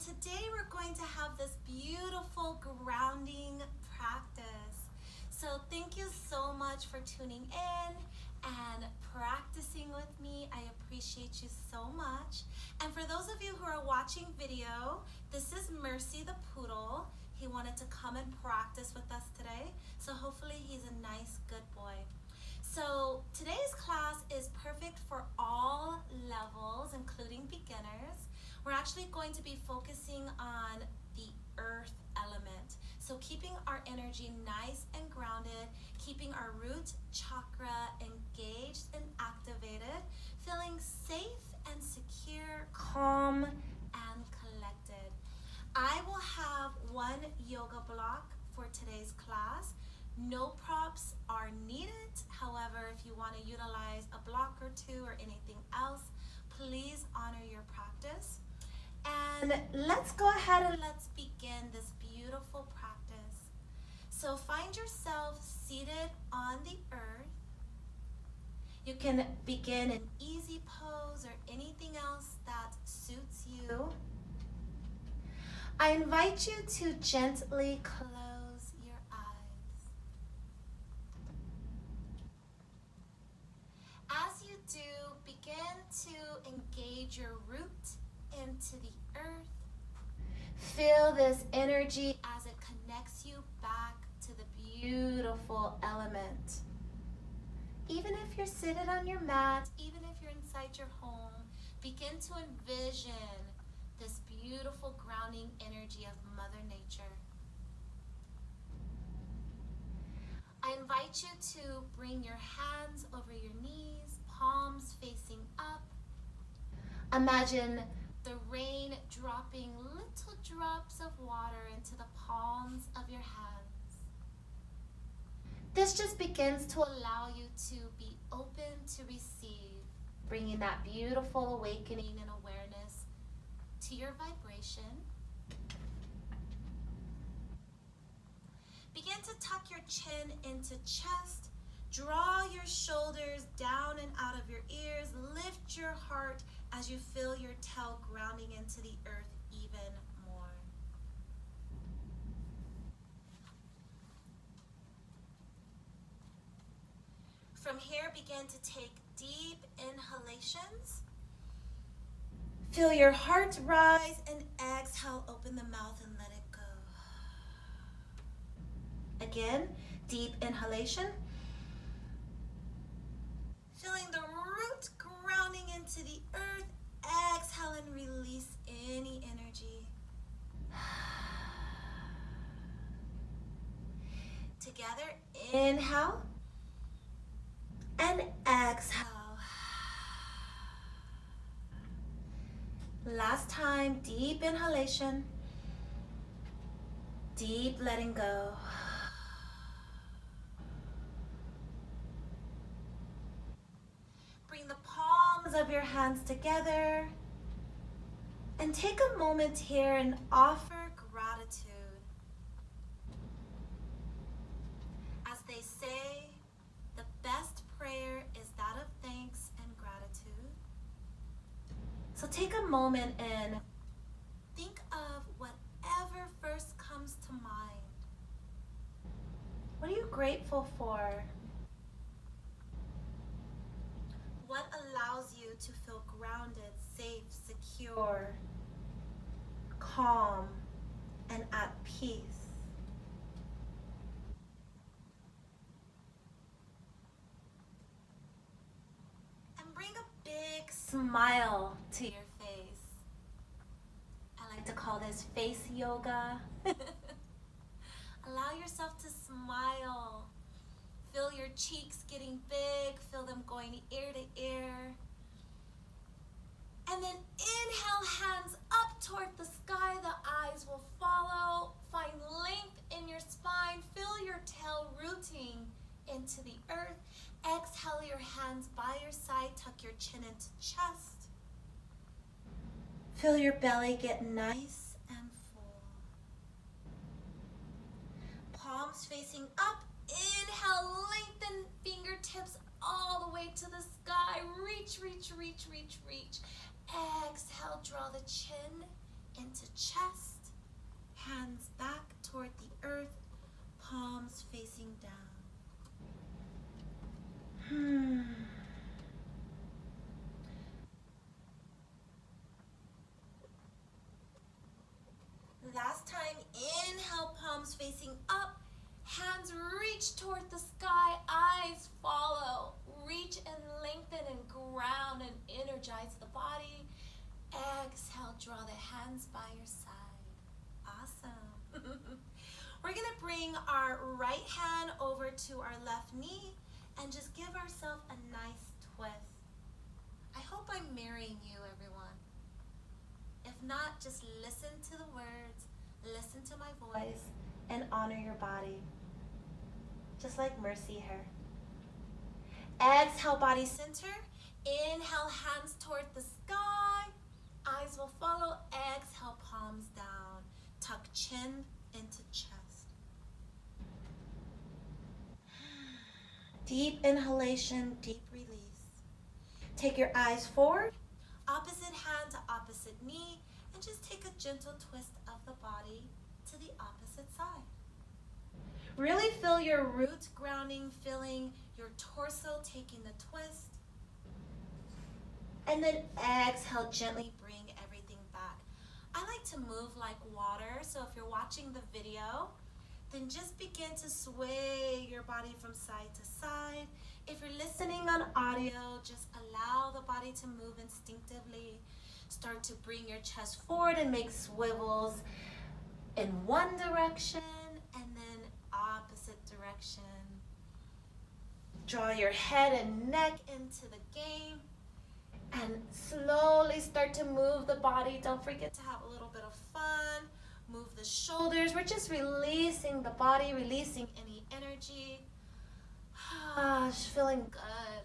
today we're going to have this beautiful grounding practice. So thank you so much for tuning in and practicing with me. I appreciate you so much. And for those of you who are watching video, this is Mercy the poodle. He wanted to come and practice with us today. So hopefully he's a nice, good boy. So today's class is perfect for all levels, including beginners. We're actually going to be focusing on the earth element. So keeping our energy nice and grounded, keeping our root chakra engaged and activated, feeling safe and secure, calm and collected. I will have one yoga block for today's class. No props are needed. However, if you want to utilize a block or two or anything else, please honor your practice. And let's go ahead and let's begin this beautiful practice. So find yourself seated on the earth. You can begin an easy pose or anything else that suits you. I invite you to gently close your eyes. As you do, begin to engage your root into the earth. Feel this energy as it connects you back to the beautiful element. Even if you're seated on your mat, even if you're inside your home, begin to envision this beautiful grounding energy of Mother Nature. I invite you to bring your hands over your knees, palms facing up. Imagine the rain dropping little drops of water into the palms of your hands. This just begins to allow you to be open to receive, bringing that beautiful awakening and awareness to your vibration. Begin to tuck your chin into chest. Draw your shoulders down and out of your ears. Lift your heart as you feel your tail grounding into the earth even more. From here, begin to take deep inhalations. Feel your heart rise and exhale, open the mouth and let it go. Again, deep inhalation. Feeling the root grounding into the earth. Exhale and release any energy. Together, inhale and exhale. Last time, deep inhalation. Deep letting go. Bring the palms of your hands together and take a moment here and offer gratitude. As they say, the best prayer is that of thanks and gratitude. So take a moment and think of whatever first comes to mind. What are you grateful for? What allows you to feel grounded, safe, secure, calm, and at peace? And bring a big smile to your face. I like to call this face yoga. Allow yourself to smile. Feel your cheeks getting big, feel them going ear to ear. And then inhale, hands up toward the sky, the eyes will follow. Find length in your spine, feel your tail rooting into the earth. Exhale your hands by your side, tuck your chin into chest. Feel your belly get nice and full. Palms facing up. Inhale, lengthen fingertips all the way to the sky. Reach, reach, reach, reach, reach. Exhale, draw the chin into chest, hands back toward the earth, palms facing down. Last time, inhale, palms facing up, hands reach toward the sky, eyes follow. Reach and lengthen and ground and energize the body. Exhale, draw the hands by your side. Awesome. We're gonna bring our right hand over to our left knee and just give ourselves a nice twist. I hope I'm marrying you, everyone. If not, just listen to the words, listen to my voice, and honor your body. Just like Mercy here. Exhale, body center. Inhale, hands toward the sky. Eyes will follow. Exhale, palms down. Tuck chin into chest. Deep inhalation, deep release. Take your eyes forward. Opposite hand to opposite knee, and just take a gentle twist of the body to the opposite side. Really feel your roots grounding, feeling your torso taking the twist. And then exhale, gently bring everything back. I like to move like water, so if you're watching the video, then just begin to sway your body from side to side. If you're listening on audio, just allow the body to move instinctively. Start to bring your chest forward and make swivels in one direction and then opposite direction. Draw your head and neck into the game and slowly start to move the body. Don't forget to have a little bit of fun. Move the shoulders. We're just releasing the body, releasing any energy. Feeling good.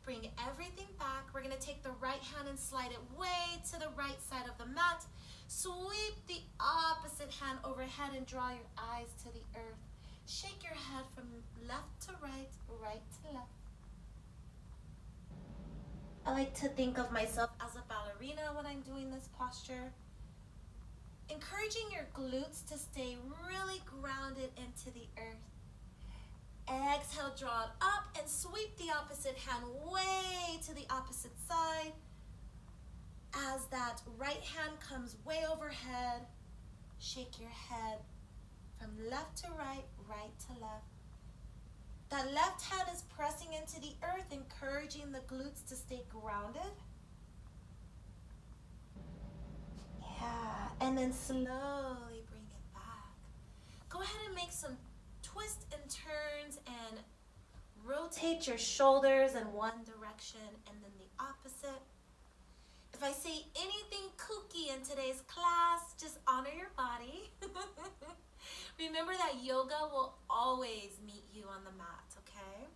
Bring everything back. We're going to take the right hand and slide it way to the right side of the mat. Sweep the opposite hand overhead and draw your eyes to the earth. Shake your head from left to right, right to left. I like to think of myself as a ballerina when I'm doing this posture. Encouraging your glutes to stay really grounded into the earth. Exhale, draw it up and sweep the opposite hand way to the opposite side. As that right hand comes way overhead, shake your head from left to right, right to left. That left hand is pressing into the earth, encouraging the glutes to stay grounded. Yeah, and then slowly bring it back. Go ahead and make some twists and turns and rotate your shoulders in one direction and then the opposite. If I say anything kooky in today's class, just honor your body. Remember that yoga will always meet you on the mat, okay?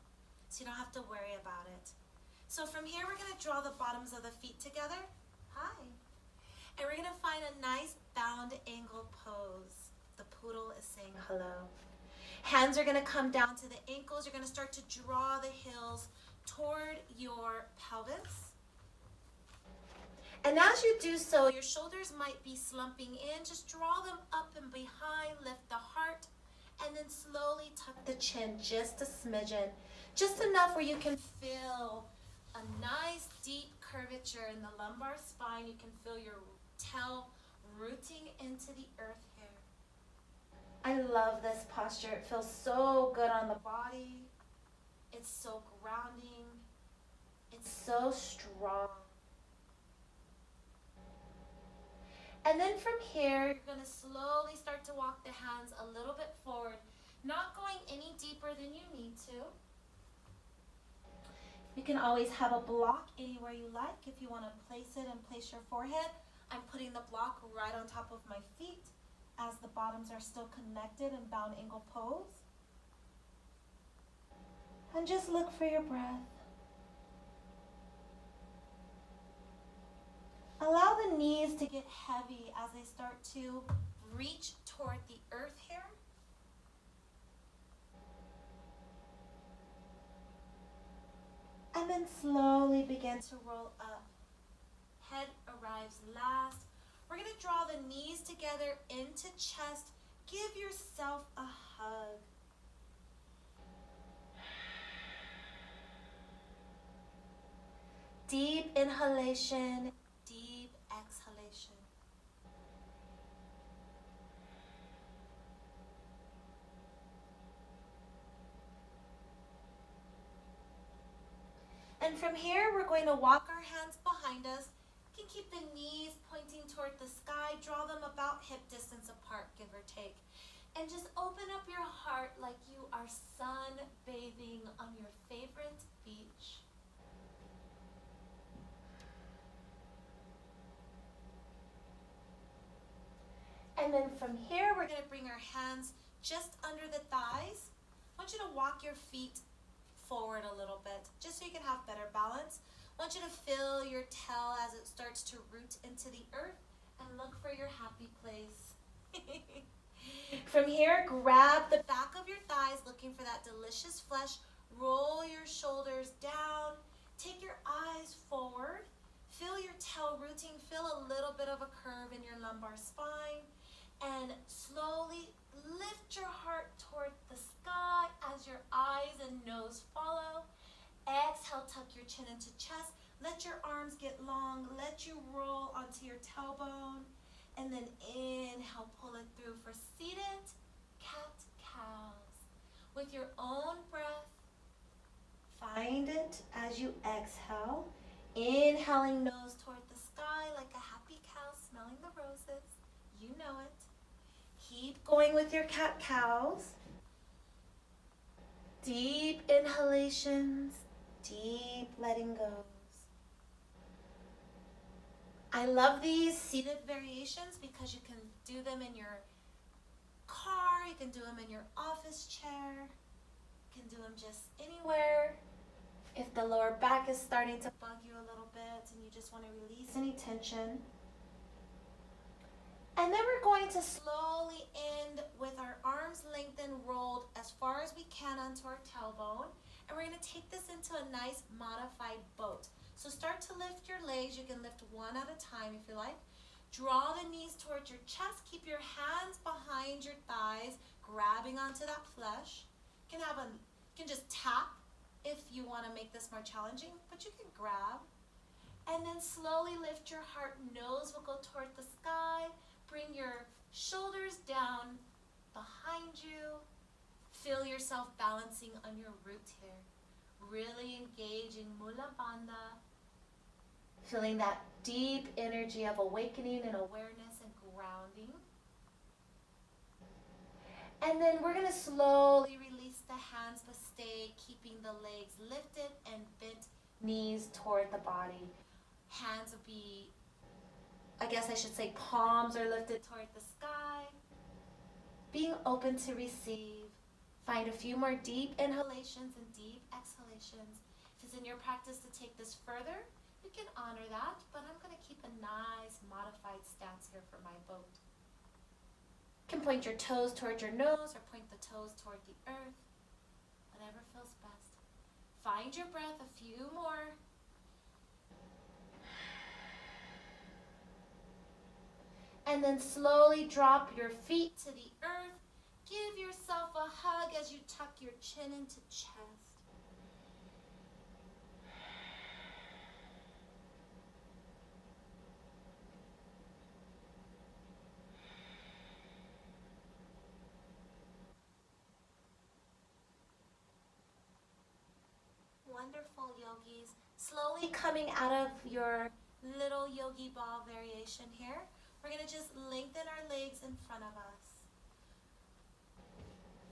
So you don't have to worry about it. So from here, we're going to draw the bottoms of the feet together. Hi. And we're going to find a nice bound angle pose. The poodle is saying hello. Hands are going to come down to the ankles. You're going to start to draw the heels toward your pelvis. And as you do so, your shoulders might be slumping in. Just draw them up and behind, lift the heart, and then slowly tuck the chin just a smidgen. Just enough where you can feel a nice deep curvature in the lumbar spine. You can feel your tail rooting into the earth here. I love this posture. It feels so good on the body. It's so grounding. It's so strong. And then from here, you're going to slowly start to walk the hands a little bit forward, not going any deeper than you need to. You can always have a block anywhere you like. If you want to place it and place your forehead, I'm putting the block right on top of my feet as the bottoms are still connected in bound angle pose. And just look for your breath. Allow the knees to get heavy as they start to reach toward the earth here. And then slowly begin to roll up. Head arrives last. We're going to draw the knees together into chest. Give yourself a hug. Deep inhalation, deep exhalation. And from here, we're going to walk our hands behind us. You can keep the knees pointing toward the sky. Draw them about hip distance apart, give or take. And just open up your heart like you are sunbathing on your favorite beach. And then from here, we're going to bring our hands just under the thighs. I want you to walk your feet forward a little bit, just so you can have better balance. I want you to feel your tail as it starts to root into the earth and look for your happy place. From here, grab the back of your thighs, looking for that delicious flesh. Roll your shoulders down. Take your eyes forward. Feel your tail rooting. Feel a little bit of a curve in your lumbar spine. And slowly lift your heart toward the sky as your eyes and nose follow. Exhale, tuck your chin into chest. Let your arms get long. Let you roll onto your tailbone. And then inhale, pull it through for seated cat-cows. With your own breath, find it as you exhale. Inhaling nose toward the sky like a happy cow smelling the roses. You know it. Keep going with your cat-cows. Deep inhalations, deep letting goes. I love these seated variations because you can do them in your car, you can do them in your office chair, you can do them just anywhere. If the lower back is starting to bug you a little bit and you just want to release any tension. And then we're going to slowly end with our arms lengthened, rolled as far as we can onto our tailbone. And we're going to take this into a nice modified boat. So start to lift your legs. You can lift one at a time if you like. Draw the knees towards your chest. Keep your hands behind your thighs, grabbing onto that flesh. You can just tap if you want to make this more challenging, but you can grab. And then slowly lift your heart. Nose will go toward the sky. Bring your shoulders down behind you. Feel yourself balancing on your root here. Really engaging Mula Bandha. Feeling that deep energy of awakening and awareness and grounding. And then we're going to slowly release the hands, but stay keeping the legs lifted and bent knees toward the body. Hands will be, I guess I should say, palms are lifted toward the sky. Being open to receive. Find a few more deep inhalations and deep exhalations. If it's in your practice to take this further, you can honor that, but I'm going to keep a nice modified stance here for my boat. You can point your toes toward your nose or point the toes toward the earth. Whatever feels best. Find your breath, a few more. And then slowly drop your feet to the earth. Give yourself a hug as you tuck your chin into chest. Wonderful, yogis. Slowly coming out of your little yogi ball variation here. We're going to just lengthen our legs in front of us.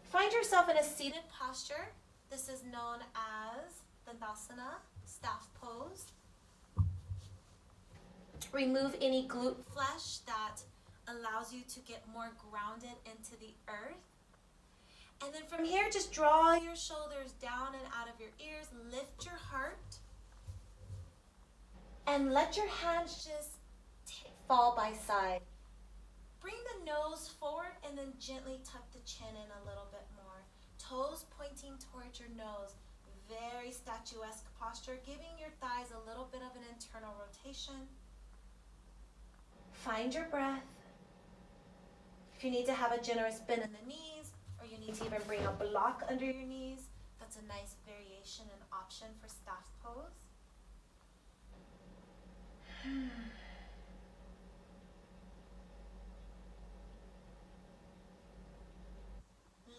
Find yourself in a seated posture. This is known as Dandasana, staff pose. Remove any glute flesh that allows you to get more grounded into the earth. And then from here, just draw your shoulders down and out of your ears. Lift your heart. And let your hands just fall by side. Bring the nose forward and then gently tuck the chin in a little bit more. Toes pointing towards your nose. Very statuesque posture, giving your thighs a little bit of an internal rotation. Find your breath. If you need to have a generous bend in the knees, or you need to even bring a block under your knees, that's a nice variation and option for staff pose.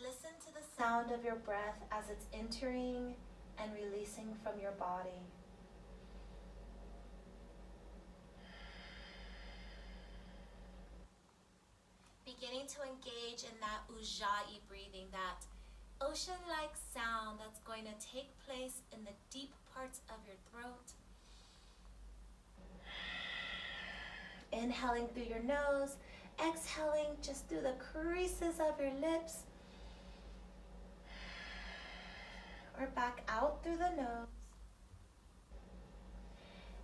Listen to the sound of your breath as it's entering and releasing from your body. Beginning to engage in that ujjayi breathing, that ocean-like sound that's going to take place in the deep parts of your throat. Inhaling through your nose, exhaling just through the creases of your lips, or back out through the nose.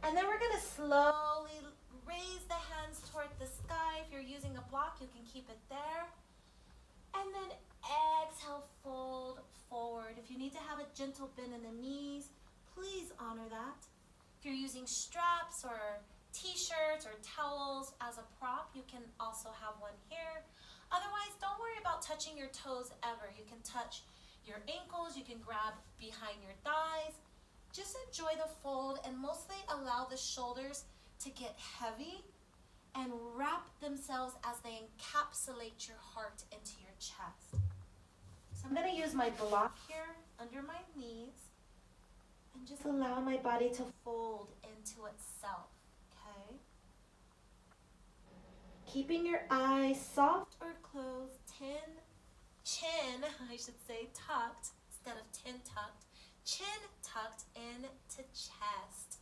And then we're going to slowly raise the hands toward the sky. If you're using a block, you can keep it there. And then exhale, fold forward. If you need to have a gentle bend in the knees, please honor that. If you're using straps or t-shirts or towels as a prop, you can also have one here. Otherwise, don't worry about touching your toes ever. You can touch your ankles, you can grab behind your thighs. Just enjoy the fold and mostly allow the shoulders to get heavy and wrap themselves as they encapsulate your heart into your chest. So I'm going to use my block here under my knees and just allow my body to fold into itself, okay? Keeping your eyes soft or closed, chin, I should say, tucked instead of tin tucked. Chin tucked into chest.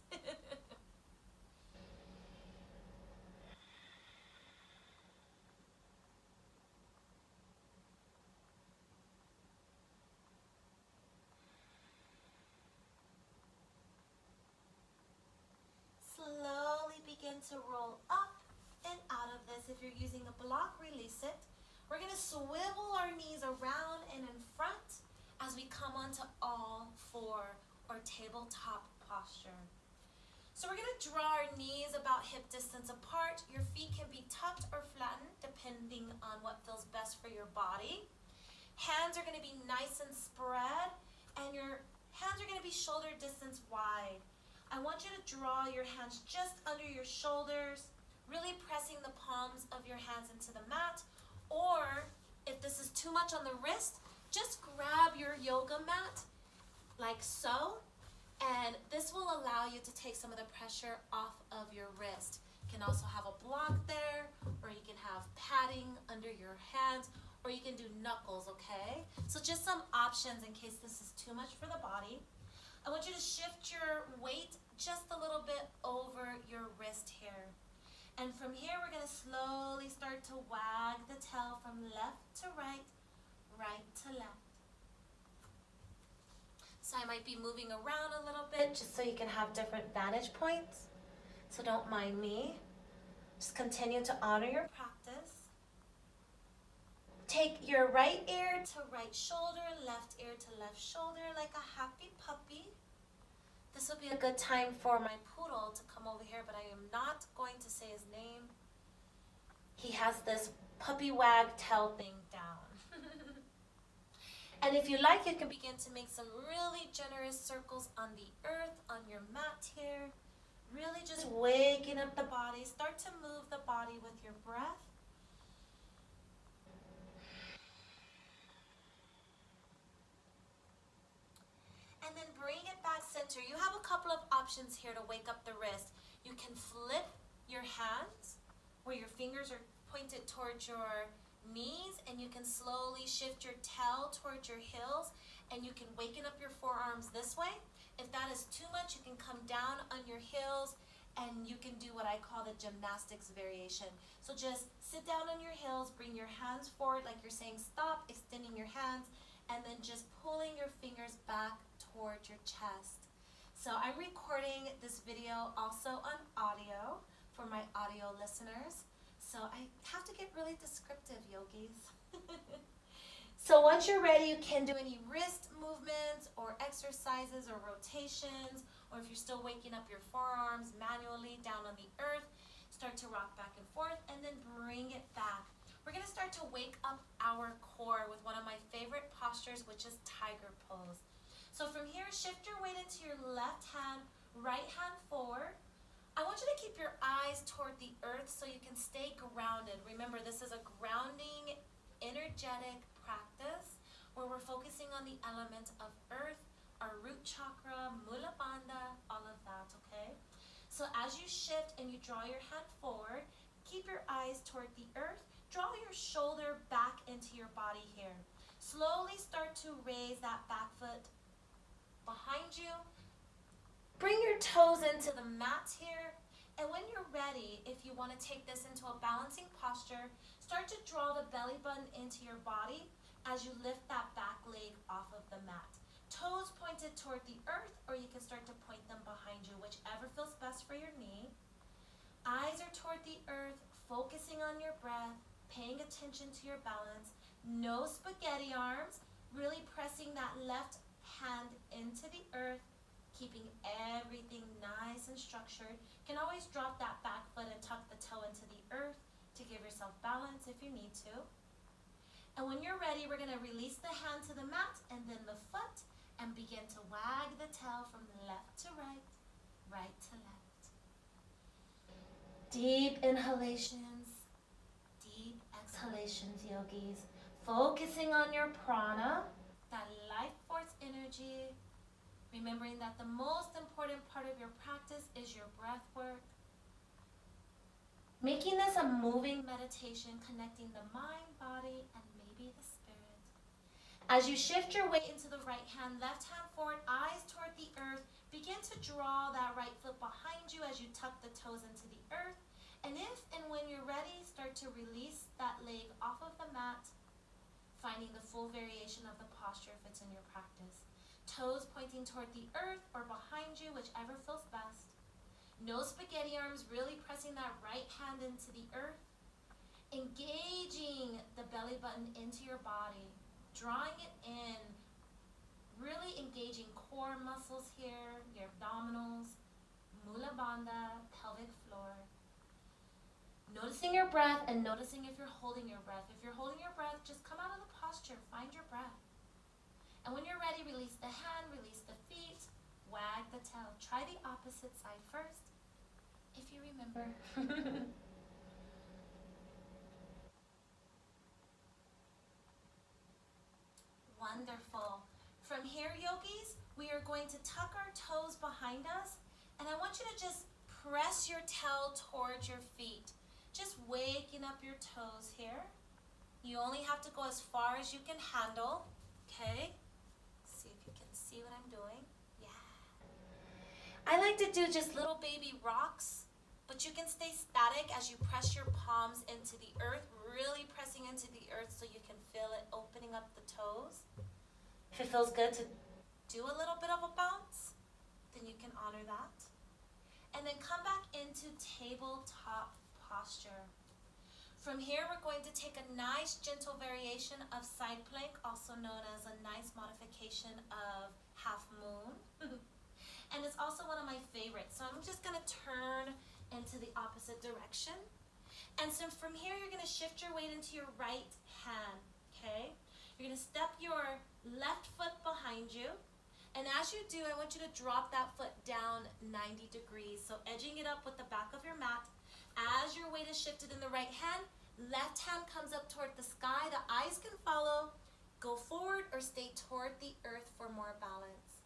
Slowly begin to roll up and out of this. If you're using a block, release it. We're going to swivel our knees around and in front as we come onto all four or tabletop posture. So we're going to draw our knees about hip distance apart. Your feet can be tucked or flattened depending on what feels best for your body. Hands are going to be nice and spread, and your hands are going to be shoulder distance wide. I want you to draw your hands just under your shoulders, really pressing the palms of your hands into the mat. Or if this is too much on the wrist, just grab your yoga mat like so, and this will allow you to take some of the pressure off of your wrist. You can also have a block there, or you can have padding under your hands, or you can do knuckles, okay? So just some options in case this is too much for the body. I want you to shift your weight just a little bit over your wrist here. And from here, we're going to slowly start to wag the tail from left to right, right to left. So I might be moving around a little bit just so you can have different vantage points. So don't mind me. Just continue to honor your practice. Take your right ear to right shoulder, left ear to left shoulder like a happy puppy. This would be a good time for my poodle to come over here, but I am not going to say his name. He has this puppy wag tail thing down. And if you like, you can begin to make some really generous circles on the earth, on your mat here. Really just waking up the body. Start to move the body with your breath. And then bring it back center. You have a couple of options here to wake up the wrist. You can flip your hands where your fingers are pointed towards your knees, and you can slowly shift your tail towards your heels, and you can waken up your forearms this way. If that is too much, you can come down on your heels, and you can do what I call the gymnastics variation. So just sit down on your heels, bring your hands forward like you're saying stop, extending your hands, and then just pulling your fingers back towards your chest. So I'm recording this video also on audio for my audio listeners. So I have to get really descriptive, yogis. So once you're ready, you can do any wrist movements or exercises or rotations, or if you're still waking up your forearms manually down on the earth, Start to rock back and forth and then bring it back. We're gonna start to wake up our core with one of my favorite postures, which is tiger pose. So from here, shift your weight into your left hand, right hand forward. I want you to keep your eyes toward the earth so you can stay grounded. Remember, this is a grounding, energetic practice where we're focusing on the element of earth, our root chakra, mula bandha, all of that, okay? So as you shift and you draw your hand forward, keep your eyes toward the earth. Draw your shoulder back into your body here. Slowly start to raise that back foot behind you. Bring your toes into the mat here. And when you're ready, if you want to take this into a balancing posture, start to draw the belly button into your body as you lift that back leg off of the mat. Toes pointed toward the earth, or you can start to point them behind you, whichever feels best for your knee. Eyes are toward the earth, focusing on your breath, paying attention to your balance. No spaghetti arms, really pressing that left hand into the earth, keeping everything nice and structured. You can always drop that back foot and tuck the toe into the earth to give yourself balance if you need to. And when you're ready, we're gonna release the hand to the mat and then the foot and begin to wag the tail from left to right, right to left. Deep inhalations, deep exhalations, yogis. Focusing on your prana, that life force energy. Remembering that the most important part of your practice is your breath work. Making this a moving meditation, connecting the mind, body, and maybe the spirit. As you shift your weight into the right hand, left hand forward, eyes toward the earth, begin to draw that right foot behind you as you tuck the toes into the earth. And if and when you're ready, start to release that leg off of the mat, finding the full variation of the posture if it's in your practice. Toes pointing toward the earth or behind you, whichever feels best. No spaghetti arms, really pressing that right hand into the earth. Engaging the belly button into your body, drawing it in, really engaging core muscles here, your abdominals, mula bandha, pelvic floor. Noticing your breath and noticing if you're holding your breath. If you're holding your breath, just come out of the posture, find your breath. And when you're ready, release the hand, release the feet, wag the tail. Try the opposite side first, if you remember. Wonderful. From here, yogis, we are going to tuck our toes behind us, and I want you to just press your tail towards your feet. Just waking up your toes here. You only have to go as far as you can handle, okay? See if you can see what I'm doing. Yeah. I like to do just little baby rocks, but you can stay static as you press your palms into the earth, really pressing into the earth so you can feel it opening up the toes. If it feels good to do a little bit of a bounce, then you can honor that. And then come back into tabletop posture. From here, we're going to take a nice gentle variation of side plank, also known as a nice modification of half moon. And it's also one of my favorites. So I'm just gonna turn into the opposite direction. And so from here, you're gonna shift your weight into your right hand, okay? You're gonna step your left foot behind you. And as you do, I want you to drop that foot down 90 degrees. So edging it up with the back of your mat. As your weight is shifted in the right hand, left hand comes up toward the sky. The eyes can follow. Go forward or stay toward the earth for more balance.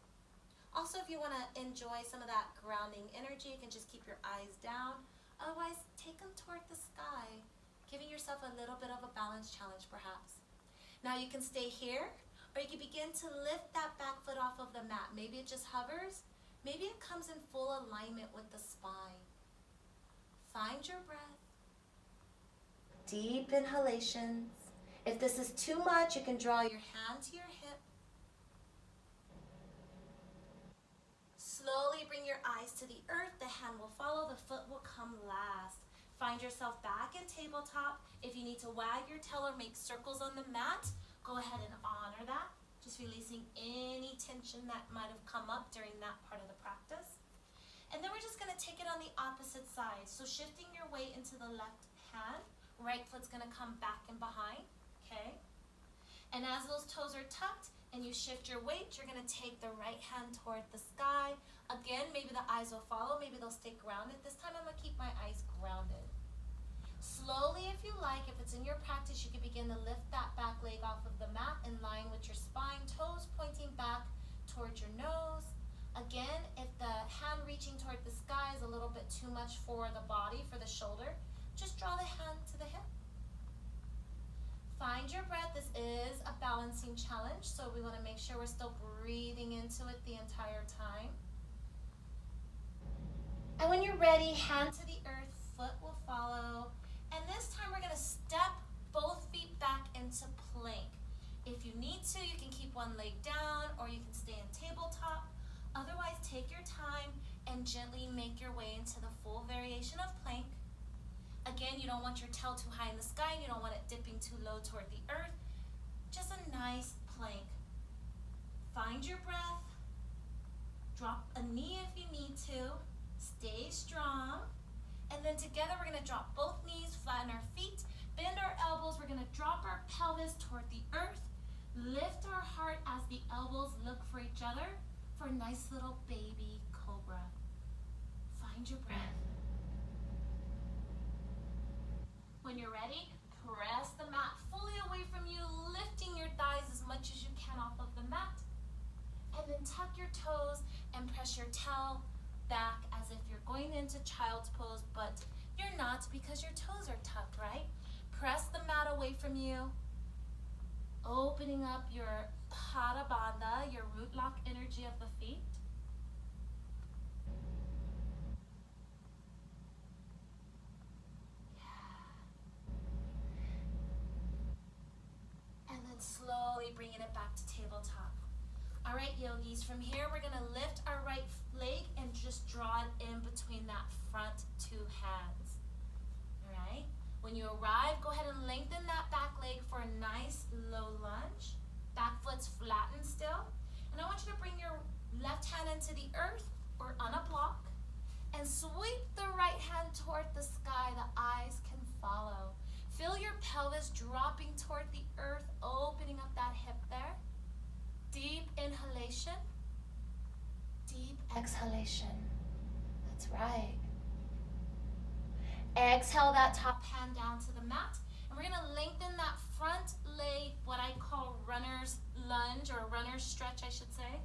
Also, if you want to enjoy some of that grounding energy, you can just keep your eyes down. Otherwise, take them toward the sky, giving yourself a little bit of a balance challenge perhaps. Now you can stay here, or you can begin to lift that back foot off of the mat. Maybe it just hovers. Maybe it comes in full alignment with the spine. Find your breath. Deep inhalations. If this is too much, you can draw your hand to your hip. Slowly bring your eyes to the earth. The hand will follow. The foot will come last. Find yourself back in tabletop. If you need to wag your tail or make circles on the mat, go ahead and honor that. Just releasing any tension that might have come up during that part of the practice. And then we're just gonna take it on the opposite side. So shifting your weight into the left hand, right foot's gonna come back and behind, okay? And as those toes are tucked and you shift your weight, you're gonna take the right hand toward the sky. Again, maybe the eyes will follow, maybe they'll stay grounded. This time I'm gonna keep my eyes grounded. Slowly, if you like, if it's in your practice, you can begin to lift that back leg off of the mat in line with your spine, toes pointing back towards your nose. Again, if the hand reaching toward the sky is a little bit too much for the body, for the shoulder, just draw the hand to the hip. Find your breath. This is a balancing challenge, so we want to make sure we're still breathing into it the entire time. And when you're ready, hand to the earth, foot will follow. And this time we're gonna step both feet back into plank. If you need to, you can keep one leg down or you can stay in tabletop. Otherwise, take your time and gently make your way into the full variation of plank. Again, you don't want your tail too high in the sky and you don't want it dipping too low toward the earth. Just a nice plank. Find your breath. Drop a knee if you need to. Stay strong. And then together we're gonna drop both knees, flatten our feet, bend our elbows. We're gonna drop our pelvis toward the earth, lift our heart as the elbows look for each other for a nice little baby cobra. Find your breath. When you're ready, press the mat fully away from you, lifting your thighs as much as you can off of the mat. And then tuck your toes and press your tail back as if you're going into child's pose, but you're not because your toes are tucked, right? Press the mat away from you, opening up your Pada Bandha, your root lock energy of the feet. Yeah. And then slowly bringing it back to tabletop. All right, yogis, from here we're gonna lift our right leg and just draw it in between that front two hands. All right, when you arrive, go ahead and lengthen that back leg for a nice low lunge. Back foot's flattened still. And I want you to bring your left hand into the earth or on a block and sweep the right hand toward the sky. The eyes can follow. Feel your pelvis dropping toward the earth, opening up that hip there. Deep inhalation, deep exhalation. That's right. Exhale that top hand down to the mat. And we're gonna lengthen that front leg, what I call runner's lunge or runner's stretch, I should say.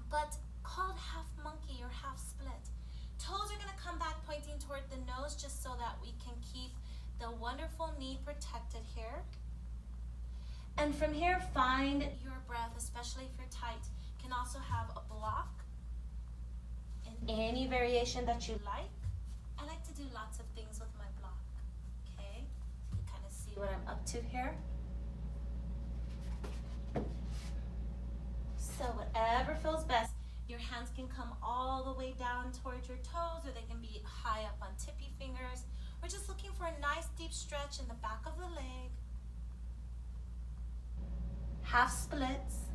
But called half monkey or half split. Toes are gonna come back pointing toward the nose just so that we can keep the wonderful knee protected here. And from here, find your breath, especially if you're tight. You can also have a block in any variation that you like. I like to do lots of things with my block, okay? You kind of see what I'm up to here. So whatever feels best. Your hands can come all the way down towards your toes, or they can be high up on tippy fingers. We're just looking for a nice deep stretch in the back of the leg. Half splits.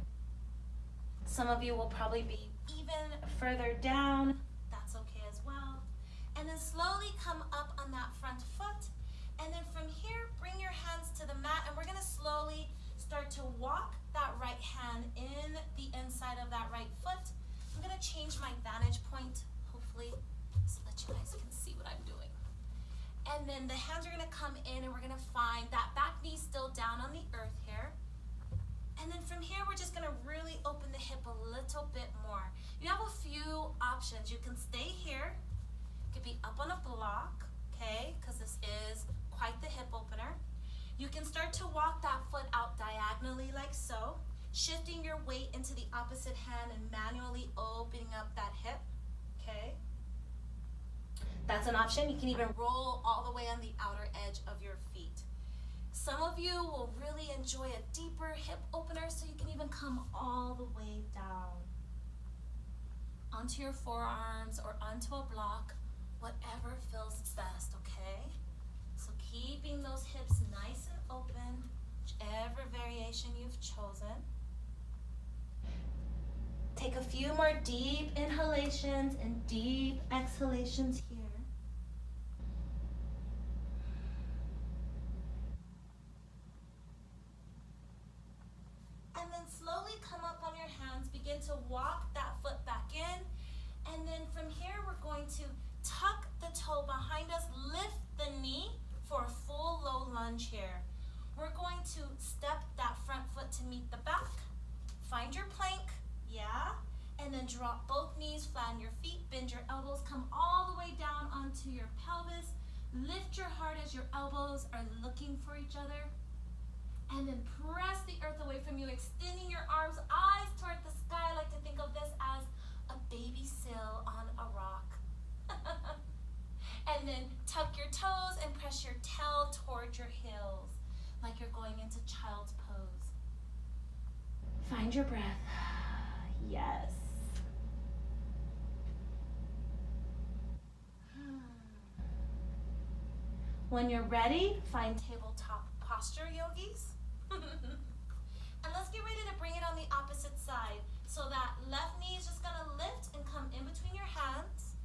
Some of you will probably be even further down. That's okay as well. And then slowly come up on that front foot. And then from here, bring your hands to the mat, and we're gonna slowly start to walk that right hand in the inside of that right foot. I'm gonna change my vantage point, hopefully, so that you guys can see what I'm doing. And then the hands are gonna come in, and we're gonna find that back knee still down on the earth here. And then from here, we're just gonna really open the hip a little bit more. You have a few options. You can stay here. You could be up on a block, okay? Because this is quite the hip opener. You can start to walk that foot out diagonally like so, shifting your weight into the opposite hand and manually opening up that hip, okay? That's an option. You can even roll all the way on the outer edge of your feet. Some of you will really enjoy a deeper hip opener, so you can even come all the way down onto your forearms or onto a block, whatever feels best, okay? So keeping those hips nice and open, whichever variation you've chosen. Take a few more deep inhalations and deep exhalations here. And then slowly come up on your hands, begin to walk that foot back in. And then from here, we're going to tuck the toe behind us, lift the knee for a full low lunge here. We're going to step that front foot to meet the back. Find your plank, yeah? And then drop both knees, flatten your feet, bend your elbows, come all the way down onto your pelvis. Lift your heart as your elbows are looking for each other. And then press the earth away from you, extending your arms, eyes toward the sky. I like to think of this as a baby sail on a rock. And then tuck your toes and press your tail toward your heels, like you're going into child's pose. Find your breath. Yes. When you're ready, find tabletop posture, yogis. And let's get ready to bring it on the opposite side. So that left knee is just gonna lift and come in between your hands.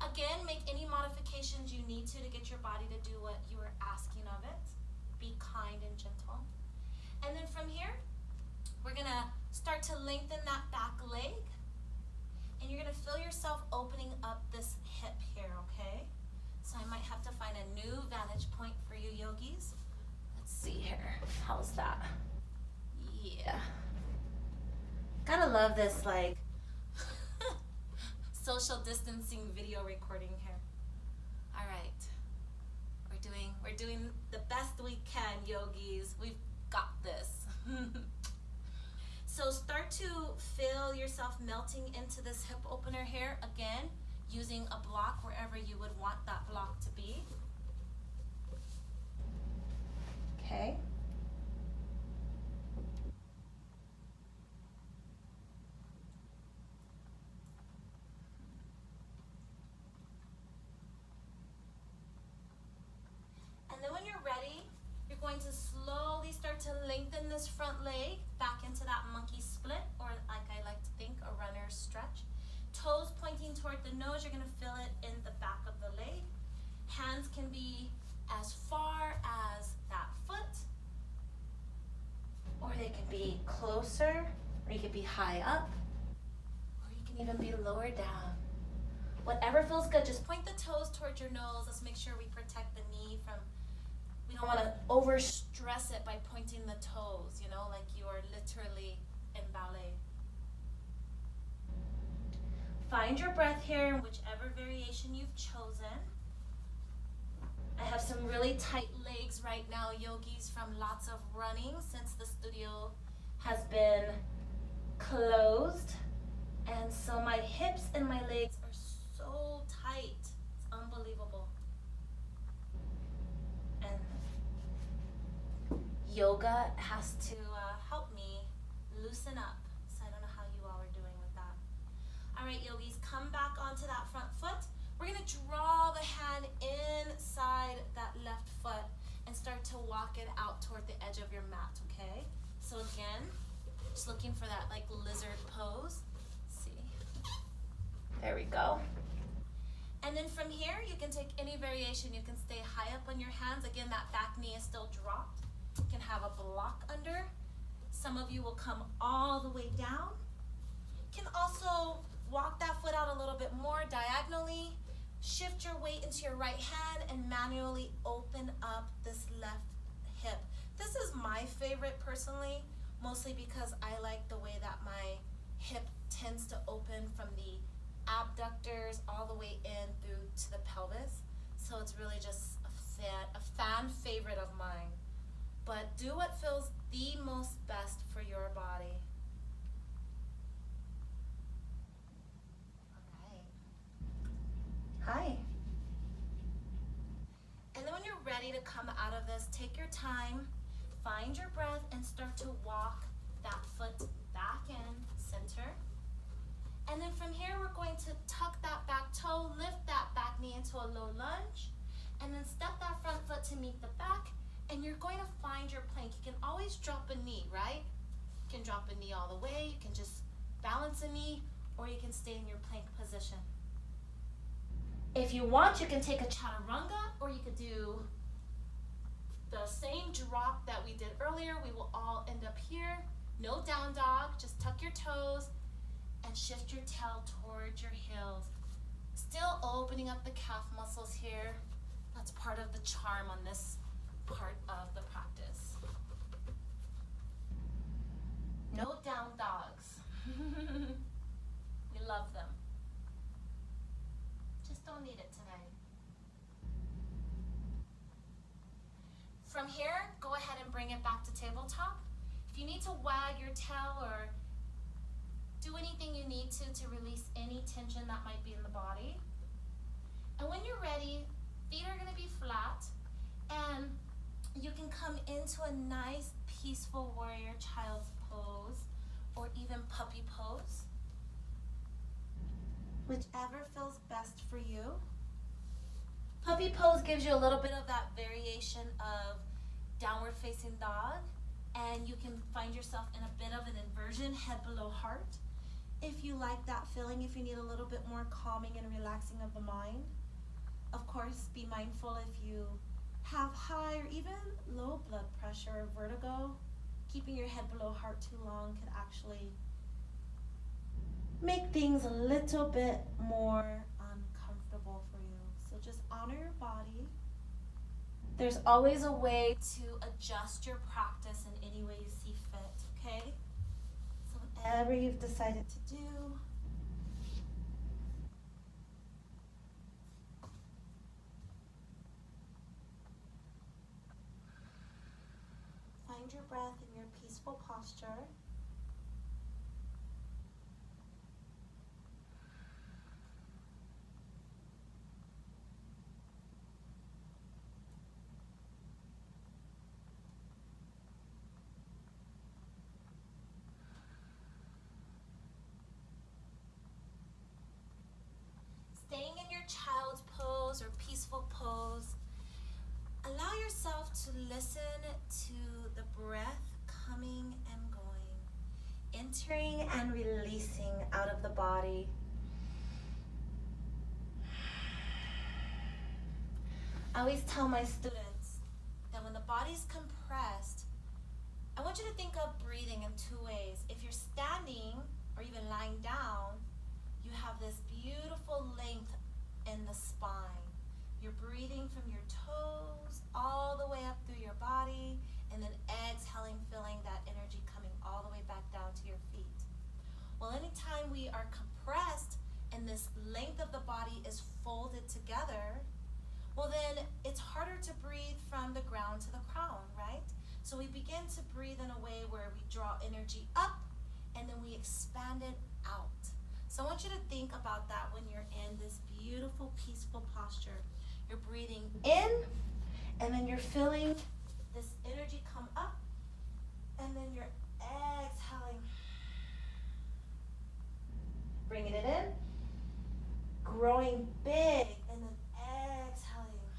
Again, make any modifications you need to get your body to do what you are asking of it. Be kind and gentle. And then from here, we're gonna start to lengthen that back leg. And you're gonna feel yourself opening up this hip here, okay? So I might have to find a new vantage point for you yogis. Let's see here, how's that? Yeah. Gotta love this like social distancing video recording here. All right, we're doing the best we can, yogis. We've got this. So start to feel yourself melting into this hip opener here. Again, using a block wherever you would want that block to be. Okay. And then when you're ready, you're going to slowly start to lengthen this front leg back into that monkey split, or like I like to think, a runner's stretch. Toes pointing toward the nose, you're gonna feel it in the back of the leg. Hands can be as far as that foot, or they can be closer, or you can be high up, or you can even be lower down. Whatever feels good, just point the toes towards your nose. Let's make sure we protect the knee from, we don't wanna overstress it by pointing the toes, you know, like you are literally in ballet. Find your breath here in whichever variation you've chosen. I have some really tight legs right now, yogis, from lots of running since the studio has been closed. And so my hips and my legs are so tight. It's unbelievable. And yoga has to help me loosen up. So I don't know how you all are doing with that. All right, yogis, come back onto that front foot. We're gonna draw the hand inside that left foot and start to walk it out toward the edge of your mat, okay? So again, just looking for that like lizard pose. Let's see. There we go. And then from here, you can take any variation. You can stay high up on your hands. Again, that back knee is still dropped. You can have a block under. Some of you will come all the way down. You can also walk that foot out a little bit more diagonally. Shift your weight into your right hand and manually open up this left hip. This is my favorite personally, mostly because I like the way that my hip tends to open from the abductors all the way in through to the pelvis. So it's really just a fan favorite of mine. But do what feels the most best for your body. Hi. And then when you're ready to come out of this, take your time, find your breath, and start to walk that foot back in, center. And then from here, we're going to tuck that back toe, lift that back knee into a low lunge, and then step that front foot to meet the back, and you're going to find your plank. You can always drop a knee, right? You can drop a knee all the way. You can just balance a knee, or you can stay in your plank position. If you want, you can take a chaturanga, or you could do the same drop that we did earlier. We will all end up here. No down dog, just tuck your toes and shift your tail towards your heels. Still opening up the calf muscles here. That's part of the charm on this part of the practice. No down dogs. We love them. Just don't need it tonight. From here, go ahead and bring it back to tabletop. If you need to wag your tail or do anything you need to release any tension that might be in the body. And when you're ready, feet are gonna be flat, and you can come into a nice, peaceful warrior child's pose, or even puppy pose. Whichever feels best for you. Puppy pose gives you a little bit of that variation of downward facing dog, and you can find yourself in a bit of an inversion, head below heart. If you like that feeling, if you need a little bit more calming and relaxing of the mind. Of course, be mindful if you have high or even low blood pressure or vertigo. Keeping your head below heart too long can actually make things a little bit more uncomfortable for you. So just honor your body. There's always a way to adjust your practice in any way you see fit, okay? So whatever you've decided to do, find your breath in your peaceful posture. Staying in your child's pose or peaceful pose, allow yourself to listen to the breath coming and going, entering and releasing out of the body. I always tell my students that when the body's compressed, I want you to think of breathing in two ways. If you're standing or even lying down, you have this beautiful length in the spine. You're breathing from your toes all the way up through your body, and then exhaling, feeling that energy coming all the way back down to your feet. Well, anytime we are compressed and this length of the body is folded together, well then it's harder to breathe from the ground to the crown, right? So we begin to breathe in a way where we draw energy up and then we expand it out. So I want you to think about that when you're in this beautiful, peaceful posture. You're breathing in, and then you're feeling this energy come up, and then you're exhaling. Bringing it in, growing big, and then exhaling.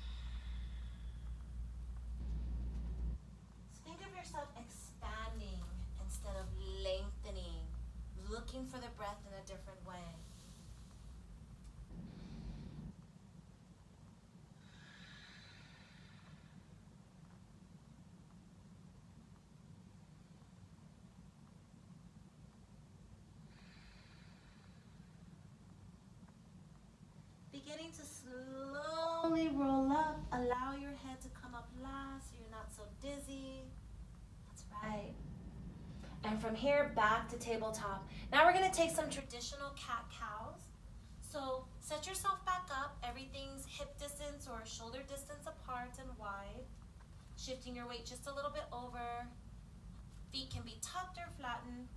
So think of yourself expanding instead of lengthening, looking for the breath in a different way. Beginning to slowly roll up. Allow your head to come up last so you're not so dizzy. That's right. And from here, back to tabletop. Now we're gonna take some traditional cat-cows. So set yourself back up. Everything's hip distance or shoulder distance apart and wide. Shifting your weight just a little bit over. Feet can be tucked or flattened.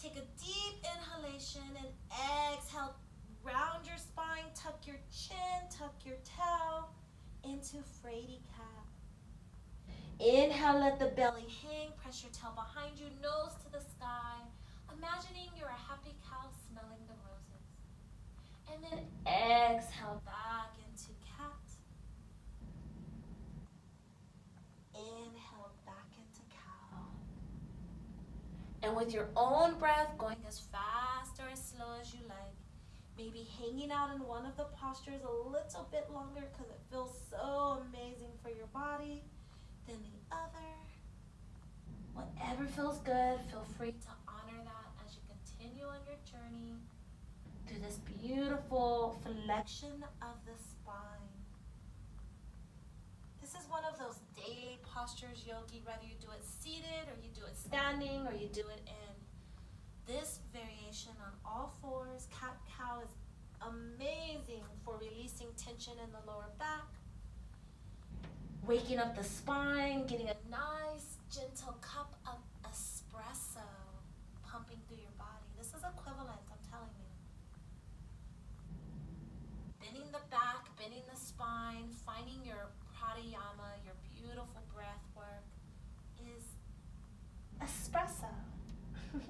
Take a deep inhalation and exhale. Round your spine, tuck your chin, tuck your tail into Fraidy cat. Inhale, let the belly hang, press your tail behind you, nose to the sky. Imagining you're a happy cow smelling the roses. And then exhale back into cat. Inhale back into cow. And with your own breath, going as fast or as slow as you like. Maybe hanging out in one of the postures a little bit longer because it feels so amazing for your body. Then the other. Whatever feels good, feel free to honor that as you continue on your journey through this beautiful flexion of the spine. This is one of those daily postures, yogi, whether you do it seated or you do it standing or you do it in this variation on all fours. Cat-cow is amazing for releasing tension in the lower back, waking up the spine, getting a nice gentle cup of espresso pumping through your body. This is equivalent, I'm telling you. Bending the back, bending the spine, finding your pranayama, your beautiful breath work is espresso. Who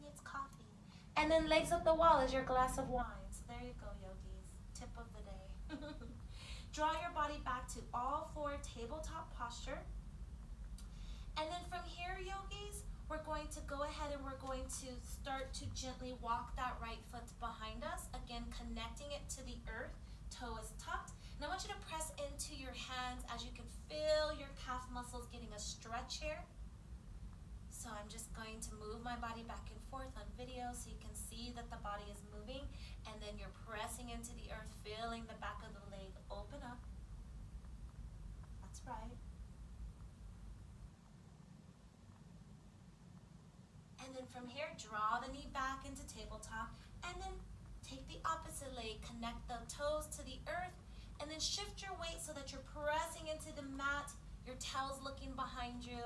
needs coffee? And then legs up the wall is your glass of wine. So there you go, yogis. Tip of the day. Draw your body back to all four tabletop posture. And then from here, yogis, we're going to go ahead and we're going to start to gently walk that right foot behind us. Again, connecting it to the earth. Toe is tucked. And I want you to press into your hands as you can feel your calf muscles getting a stretch here. So I'm just going to move my body back and forth on video so you can see that the body is moving. And then you're pressing into the earth, feeling the back of the leg open up. That's right. And then from here, draw the knee back into tabletop. And then take the opposite leg, connect the toes to the earth. And then shift your weight so that you're pressing into the mat. Your tail's looking behind you.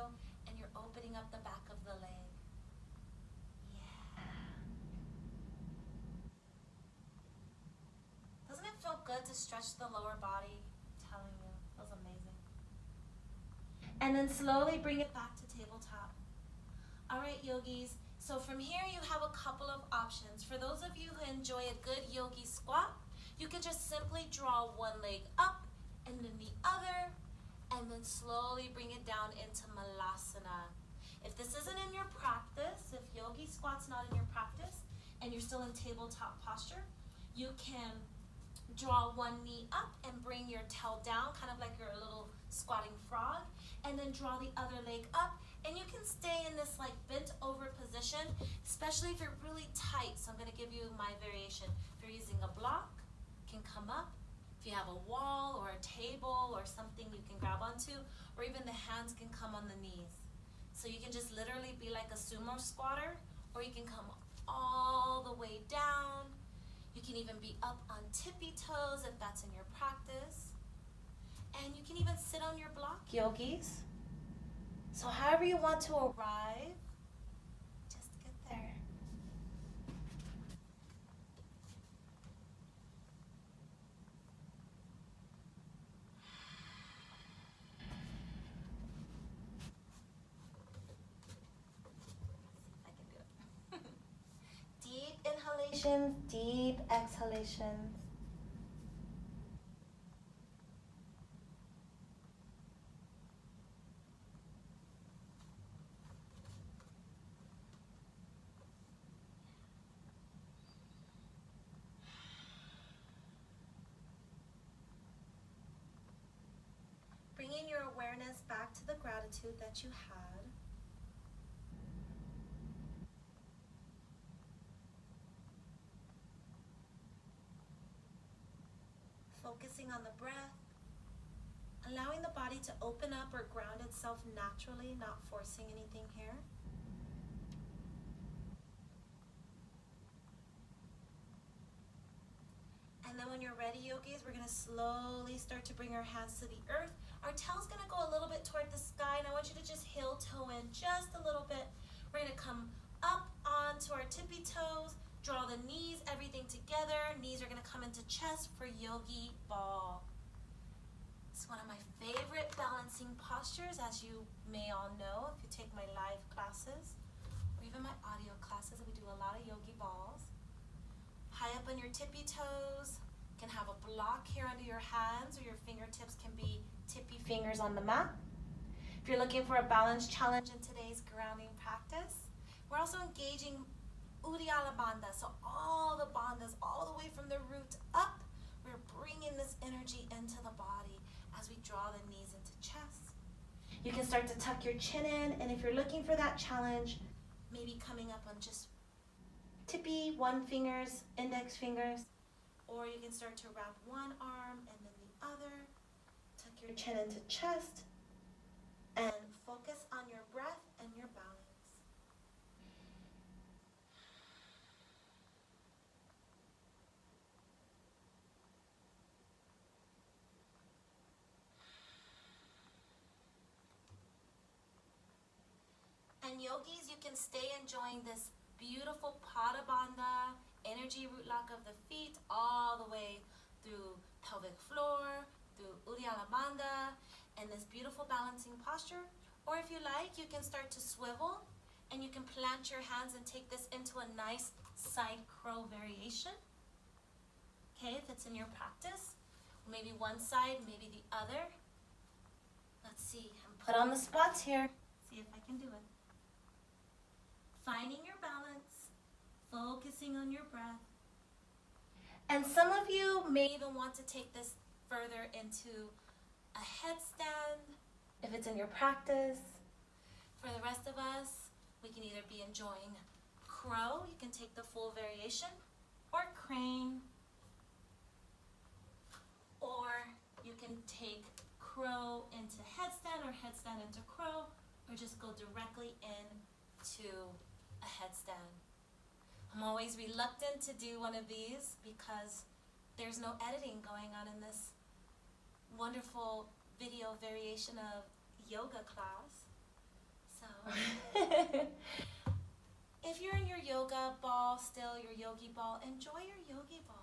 And you're opening up the back of the leg. Yeah. Doesn't it feel good to stretch the lower body? I'm telling you, it feels amazing. And then slowly bring it back to tabletop. All right, yogis. So from here, you have a couple of options. For those of you who enjoy a good yogi squat, you can just simply draw one leg up and then the other, and then slowly bring it down into malasana. If this isn't in your practice, if yogi squat's not in your practice, and you're still in tabletop posture, you can draw one knee up and bring your tail down, kind of like you're a little squatting frog, and then draw the other leg up, and you can stay in this like bent over position, especially if you're really tight. So I'm gonna give you my variation. If you're using a block, can come up. If you have a wall or a table or something you can grab onto, or even the hands can come on the knees. So you can just literally be like a sumo squatter, or you can come all the way down. You can even be up on tippy toes if that's in your practice. And you can even sit on your block, yogis. So however you want to arrive, just get there. Deep inhalations, deep exhalations. Bringing your awareness back to the gratitude that you had. Focusing on the breath, allowing the body to open up or ground itself naturally, not forcing anything here. And then when you're ready, yogis, we're going to slowly start to bring our hands to the earth. Our tail's going to go a little bit toward the sky, and I want you to just heel toe in just a little bit. We're going to come up onto our tippy toes, draw the knees, everything together. Knees are going to come into chest for yogi ball. It's one of my favorite balancing postures, as you may all know if you take my live classes or even my audio classes. We do a lot of yogi balls. High up on your tippy toes. You can have a block here under your hands, or your fingertips can be tippy fingers on the mat. If you're looking for a balance challenge in today's grounding practice, we're also engaging Uddiyana Bandha, so all the bandhas, all the way from the root up, we're bringing this energy into the body as we draw the knees into chest. You can start to tuck your chin in, and if you're looking for that challenge, maybe coming up on just tippy one fingers, index fingers, or you can start to wrap one arm and then the other. Tuck your chin into chest and focus on your breath and your balance. And yogis, you can stay enjoying this beautiful Pada Bandha, energy root lock of the feet, all the way through pelvic floor, through Uddiyana Bandha, and this beautiful balancing posture. Or if you like, you can start to swivel, and you can plant your hands and take this into a nice side crow variation. Okay, if it's in your practice, maybe one side, maybe the other. Let's see, I'm put on the spots here. See if I can do it. Finding your balance, focusing on your breath. And some of you may even want to take this further into a headstand, if it's in your practice. For the rest of us, we can either be enjoying crow, you can take the full variation, or crane, or you can take crow into headstand or headstand into crow, or just go directly into a headstand. I'm always reluctant to do one of these because there's no editing going on in this wonderful video variation of yoga class. So if you're in your yoga ball still, your yogi ball, enjoy your yogi ball.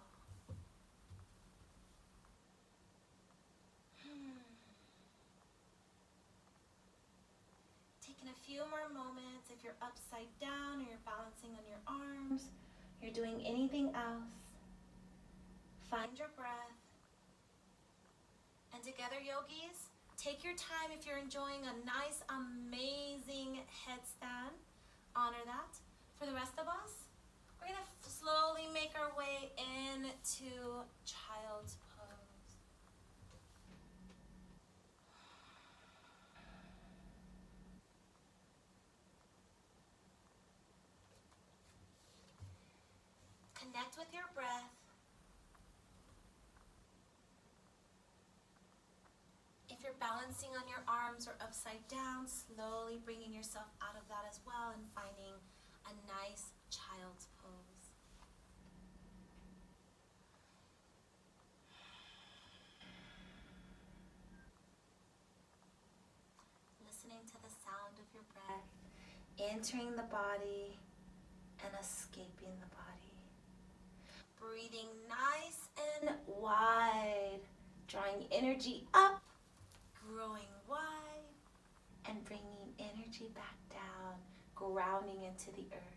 Taking a few more moments. If you're upside down or you're balancing on your arms, you're doing anything else, find your breath. And together, yogis, take your time. If you're enjoying a nice, amazing headstand, honor that. For the rest of us, we're going to slowly make our way into child's pose. Connect with your breath. If you're balancing on your arms or upside down, slowly bringing yourself out of that as well and finding a nice child's pose. Listening to the sound of your breath, entering the body and escaping the body. Breathing nice and wide, drawing energy up, growing wide, and bringing energy back down, grounding into the earth.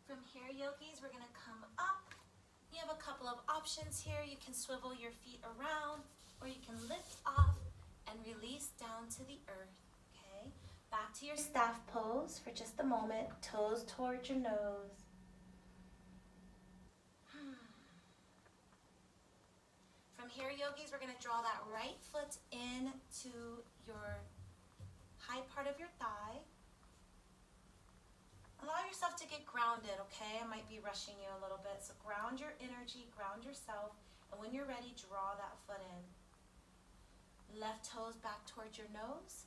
From here, yogis, we're going to come up. You have a couple of options here. You can swivel your feet around, or you can lift off and release down to the earth. Okay? Back to your staff pose for just a moment. Toes towards your nose. From here, yogis, we're going to draw that right foot into your high part of your thigh. Allow yourself to get grounded, okay? I might be rushing you a little bit. So ground your energy, ground yourself, and when you're ready, draw that foot in. Left toes back towards your nose.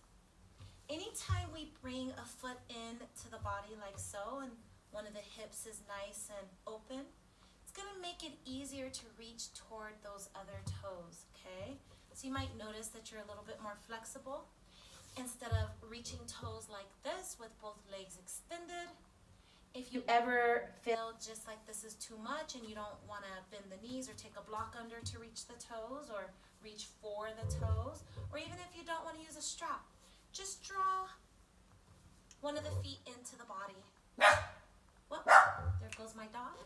Anytime we bring a foot in to the body like so, and one of the hips is nice and open, it's gonna make it easier to reach toward those other toes, okay? So you might notice that you're a little bit more flexible. Instead of reaching toes like this with both legs extended, If you ever feel just like this is too much and you don't want to bend the knees or take a block under to reach the toes or reach for the toes, or even if you don't want to use a strap, just draw one of the feet into the body. Whoop, there goes my dog.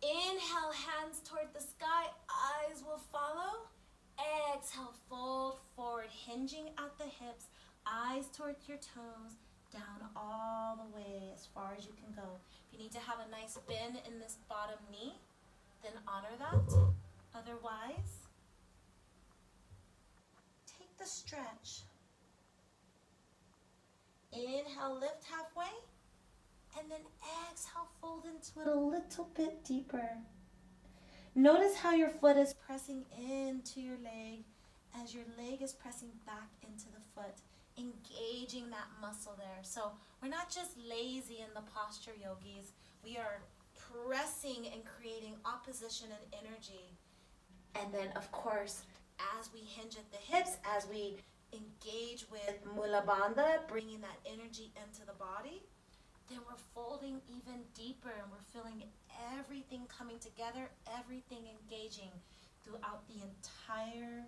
Inhale, hands toward the sky, eyes will follow. Exhale, fold forward, hinging at the hips, eyes towards your toes, down all the way as far as you can go. If you need to have a nice bend in this bottom knee, then honor that. Otherwise, take the stretch. Inhale, lift halfway, and then exhale, fold into it a little bit deeper. Notice how your foot is pressing into your leg as your leg is pressing back into the foot, engaging that muscle there. So we're not just lazy in the posture, yogis. We are pressing and creating opposition and energy. And then, of course, as we hinge at the hips, as we engage with Mula Bandha, bringing that energy into the body, then we're folding even deeper and we're feeling everything coming together, everything engaging throughout the entire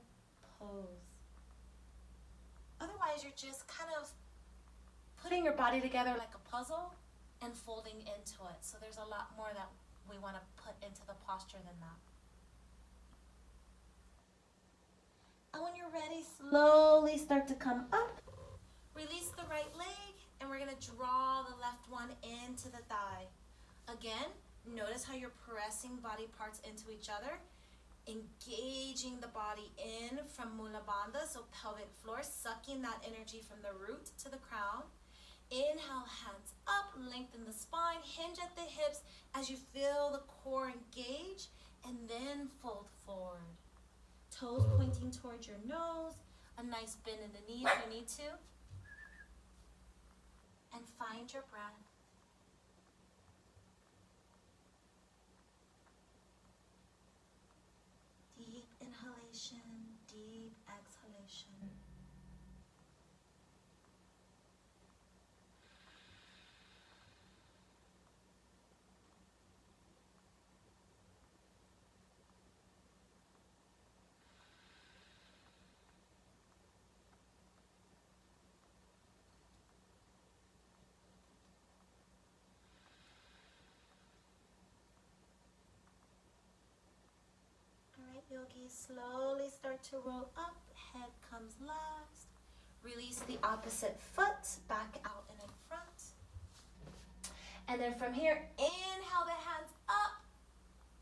pose. Otherwise, you're just kind of putting your body together like a puzzle and folding into it. So there's a lot more that we want to put into the posture than that. And when you're ready, slowly start to come up. Release the right leg, and we're going to draw the left one into the thigh. Again, notice how you're pressing body parts into each other, engaging the body in from Mula Bandha, so pelvic floor, sucking that energy from the root to the crown. Inhale, hands up, lengthen the spine, hinge at the hips as you feel the core engage, and then fold forward. Toes pointing towards your nose, a nice bend in the knee if you need to. And find your breath. Deep inhalation, deep exhalation. Yogis, slowly start to roll up, head comes last. Release the opposite foot, back out and in front. And then from here, inhale the hands up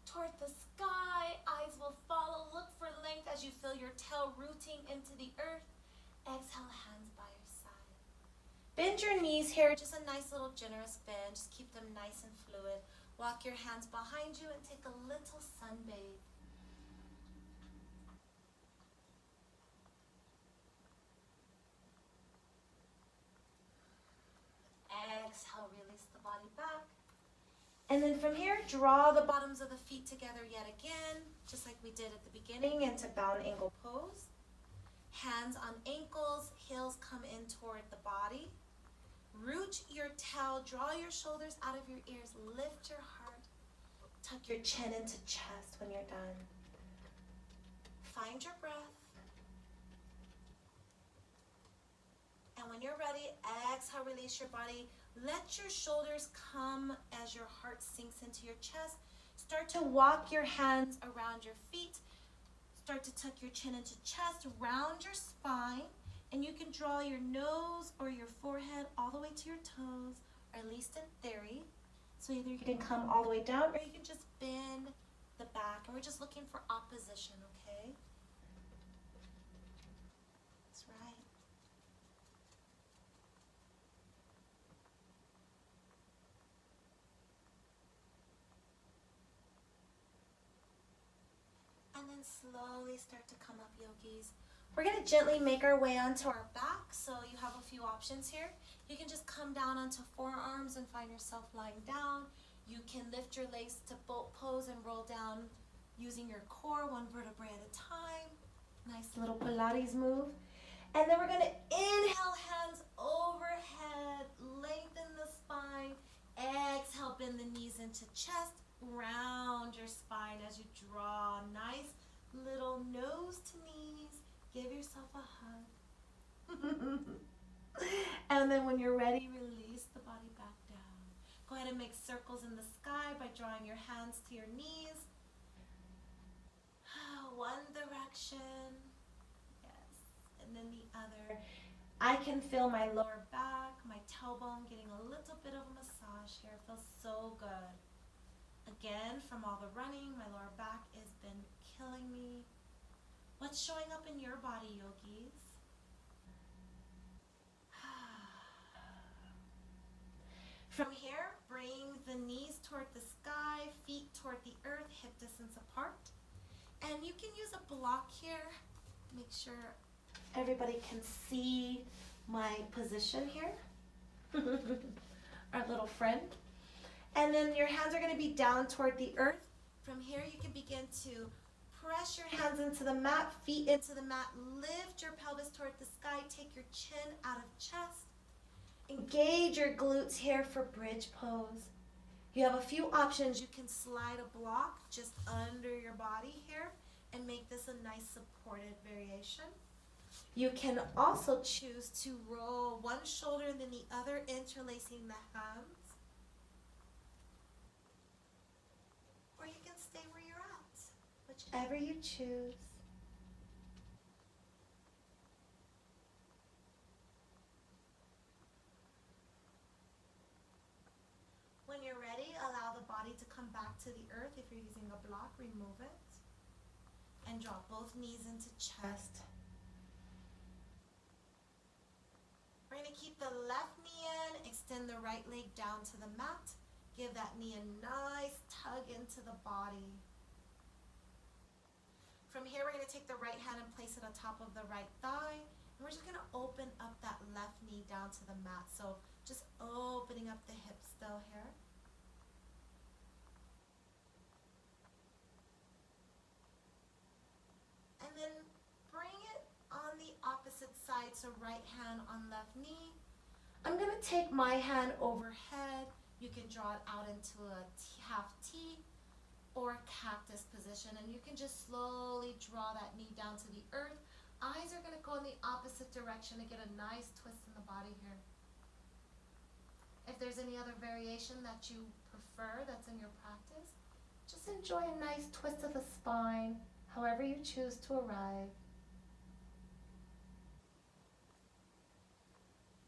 toward the sky. Eyes will follow, look for length as you feel your tail rooting into the earth. Exhale, hands by your side. Bend your knees here, just a nice little generous bend. Just keep them nice and fluid. Walk your hands behind you and take a little sunbathe. Exhale, release the body back. And then from here, draw the bottoms of the feet together yet again, just like we did at the beginning, into bound ankle pose. Hands on ankles, heels come in toward the body. Root your tail, draw your shoulders out of your ears, lift your heart, tuck your chin into chest when you're done. Find your breath. And when you're ready, exhale, release your body. Let your shoulders come as your heart sinks into your chest. Start to walk your hands around your feet. Start to tuck your chin into chest, round your spine, and you can draw your nose or your forehead all the way to your toes, or at least in theory. So either you can come all the way down or you can just bend the back. And we're just looking for opposition, okay? That's right. And then slowly start to come up, yogis. We're going to gently make our way onto our back, so you have a few options here. You can just come down onto forearms and find yourself lying down. You can lift your legs to boat pose and roll down using your core, one vertebrae at a time. Nice little Pilates move. And then we're going to inhale, hands overhead, lengthen the spine. open the knees into chest, round your spine as you draw. Nice little nose to knees. Give yourself a hug. And then when you're ready, release the body back down. Go ahead and make circles in the sky by drawing your hands to your knees. One direction. Yes. And then the other. I can feel my lower back, my tailbone getting a little bit of a massage here. It feels so good. Again, from all the running, my lower back has been killing me. What's showing up in your body, yogis? From here, bring the knees toward the sky, feet toward the earth, hip distance apart. And you can use a block here. Make sure everybody can see my position here. Our little friend. And then your hands are going to be down toward the earth. From here, you can begin to press your hands into the mat, feet into the mat. Lift your pelvis toward the sky. Take your chin out of chest. Engage your glutes here for bridge pose. You have a few options. You can slide a block just under your body here and make this a nice supported variation. You can also choose to roll one shoulder and then the other, interlacing the hands. Or you can stay where you're at, whichever you choose. When you're ready, allow the body to come back to the earth. If you're using a block, remove it. And drop both knees into chest. We're going to keep the left knee in, extend the right leg down to the mat. Give that knee a nice tug into the body. From here, we're going to take the right hand and place it on top of the right thigh. And we're just going to open up that left knee down to the mat. So just opening up the hips still here. And then bring it on the opposite side, so right hand on left knee. I'm going to take my hand overhead. You can draw it out into a half T or cactus position, and you can just slowly draw that knee down to the earth. Eyes are going to go in the opposite direction to get a nice twist in the body here. If there's any other variation that you prefer that's in your practice, just enjoy a nice twist of the spine, however you choose to arrive.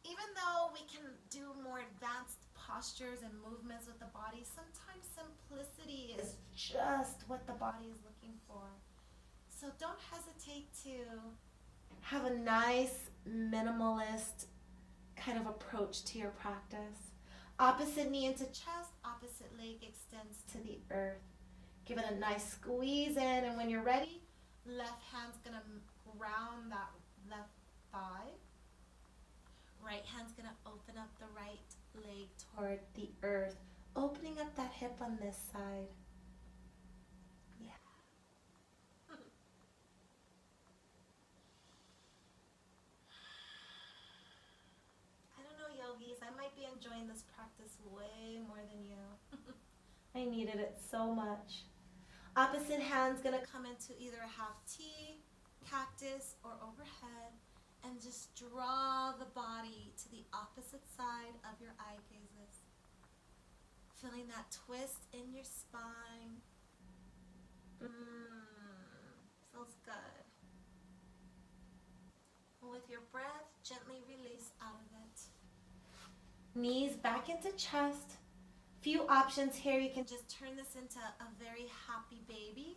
Even though we can do more advanced postures and movements with the body, sometimes simplicity is just what the body is looking for. So don't hesitate to have a nice minimalist kind of approach to your practice. Opposite knee into chest, opposite leg extends to the earth. Give it a nice squeeze in, and when you're ready, left hand's gonna round that left thigh. Right hand's gonna open up the right leg toward the earth, opening up that hip on this side. Yeah. I don't know, yogis, I might be enjoying this practice way more than you. I needed it so much. Opposite hand's gonna come into either a half T, cactus, or overhead. And just draw the body to the opposite side of your eye gazes. Feeling that twist in your spine. Feels good. With your breath, gently release out of it. Knees back into chest. Few options here. You can just turn this into a very happy baby.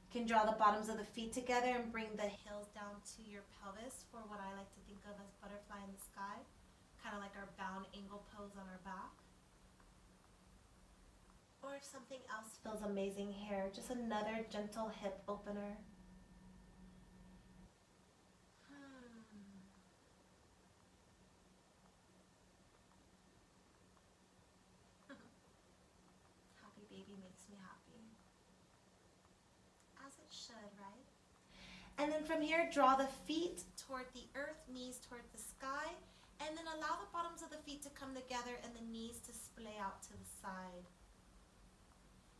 You can draw the bottoms of the feet together and bring the heels down to your pelvis for what I like to think of as butterfly in the sky, kind of like our bound angle pose on our back. Or if something else feels amazing here, just another gentle hip opener. Happy baby makes me happy. As it should, right? And then from here, draw the feet toward the earth, knees toward the sky, and then allow the bottoms of the feet to come together and the knees to splay out to the side.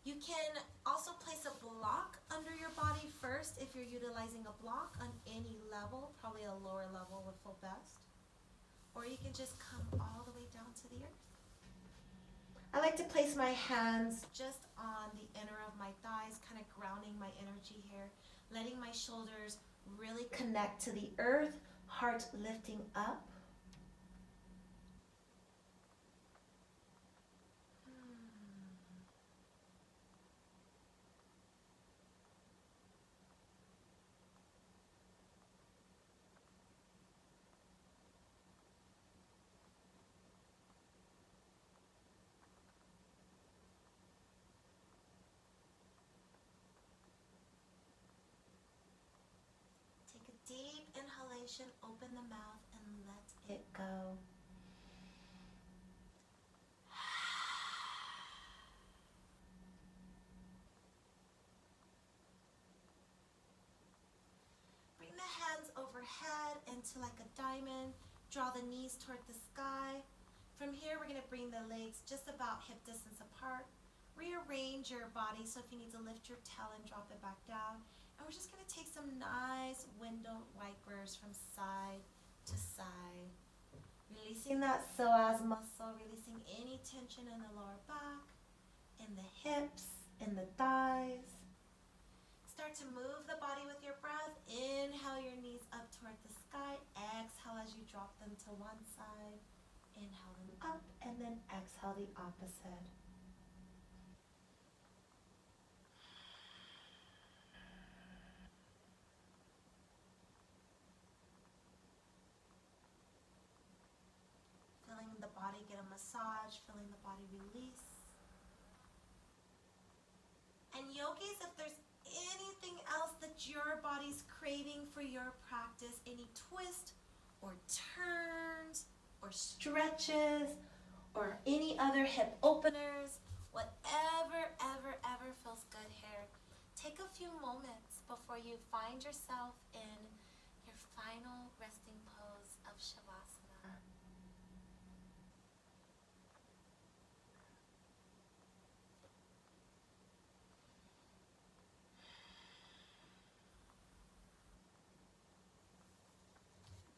You can also place a block under your body first if you're utilizing a block on any level, probably a lower level would feel best. Or you can just come all the way down to the earth. I like to place my hands just on the inner of my thighs, kind of grounding my energy here, letting my shoulders really connect to the earth, heart lifting up. Take a deep inhalation, open the mouth, and let it go. Bring the hands overhead into like a diamond. Draw the knees toward the sky. From here, we're going to bring the legs just about hip distance apart. Rearrange your body, so if you need to lift your tail and drop it back down. And we're just going to take some nice window wipers from side to side. Releasing that psoas muscle, releasing any tension in the lower back, in the hips, in the thighs. Start to move the body with your breath. Inhale your knees up toward the sky. Exhale as you drop them to one side. Inhale them up, and then exhale the opposite. Feeling the body get a massage, feeling the body release. And yogis, if there's anything else that your body's craving for your practice, any twist or turns or stretches or any other hip openers, whatever ever feels good here, take a few moments before you find yourself in your final resting pose of Shavasana.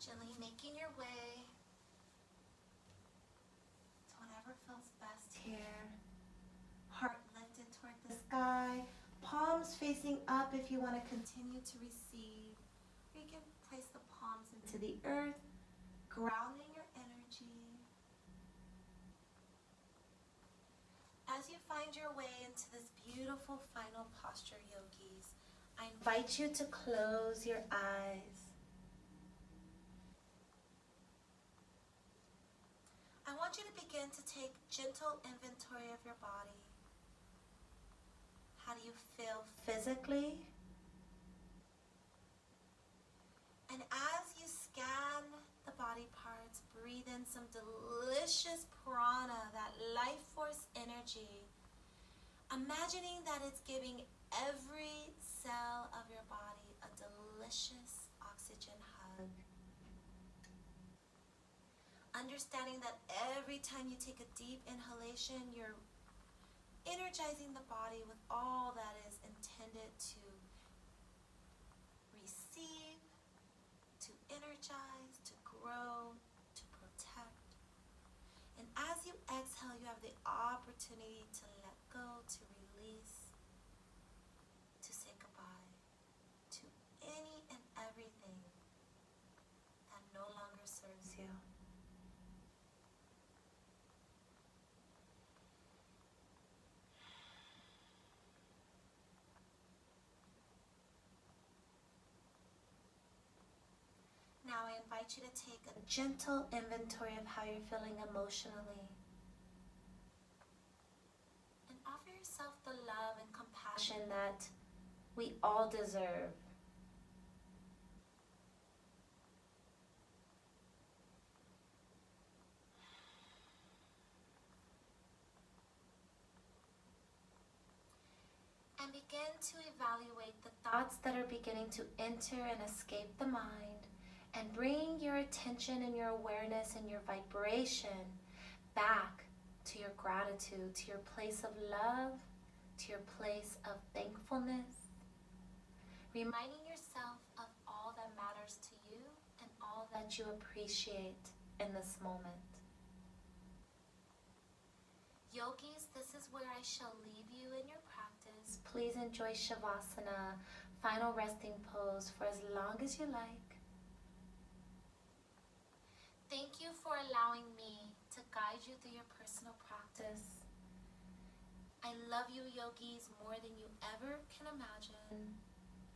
Gently making your way to whatever feels best here. Heart lifted toward the sky. Palms facing up if you want to continue to receive. Or you can place the palms into the earth, grounding your energy. As you find your way into this beautiful final posture, yogis, I invite you to close your eyes. I want you to begin to take gentle inventory of your body. How do you feel physically? And as you scan the body parts, breathe in some delicious prana, that life force energy. Imagining that it's giving every cell of your body a delicious oxygen hug. Understanding that every time you take a deep inhalation, you're energizing the body with all that is intended to receive, to energize, to grow, to protect. And as you exhale, you have the opportunity to let go, to release, to say goodbye to any and everything that no longer serves you. Now I invite you to take a gentle inventory of how you're feeling emotionally. And offer yourself the love and compassion that we all deserve. And begin to evaluate the thoughts that are beginning to enter and escape the mind. And bring your attention and your awareness and your vibration back to your gratitude, to your place of love, to your place of thankfulness, reminding yourself of all that matters to you and all that you appreciate in this moment. Yogis, this is where I shall leave you in your practice. Please enjoy Shavasana, final resting pose, for as long as you like. Thank you for allowing me to guide you through your personal practice. I love you, yogis, more than you ever can imagine.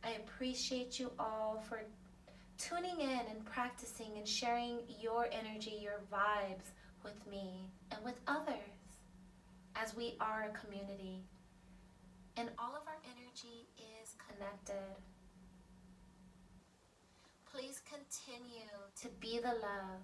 I appreciate you all for tuning in and practicing and sharing your energy, your vibes with me and with others, as we are a community and all of our energy is connected. Please continue to be the love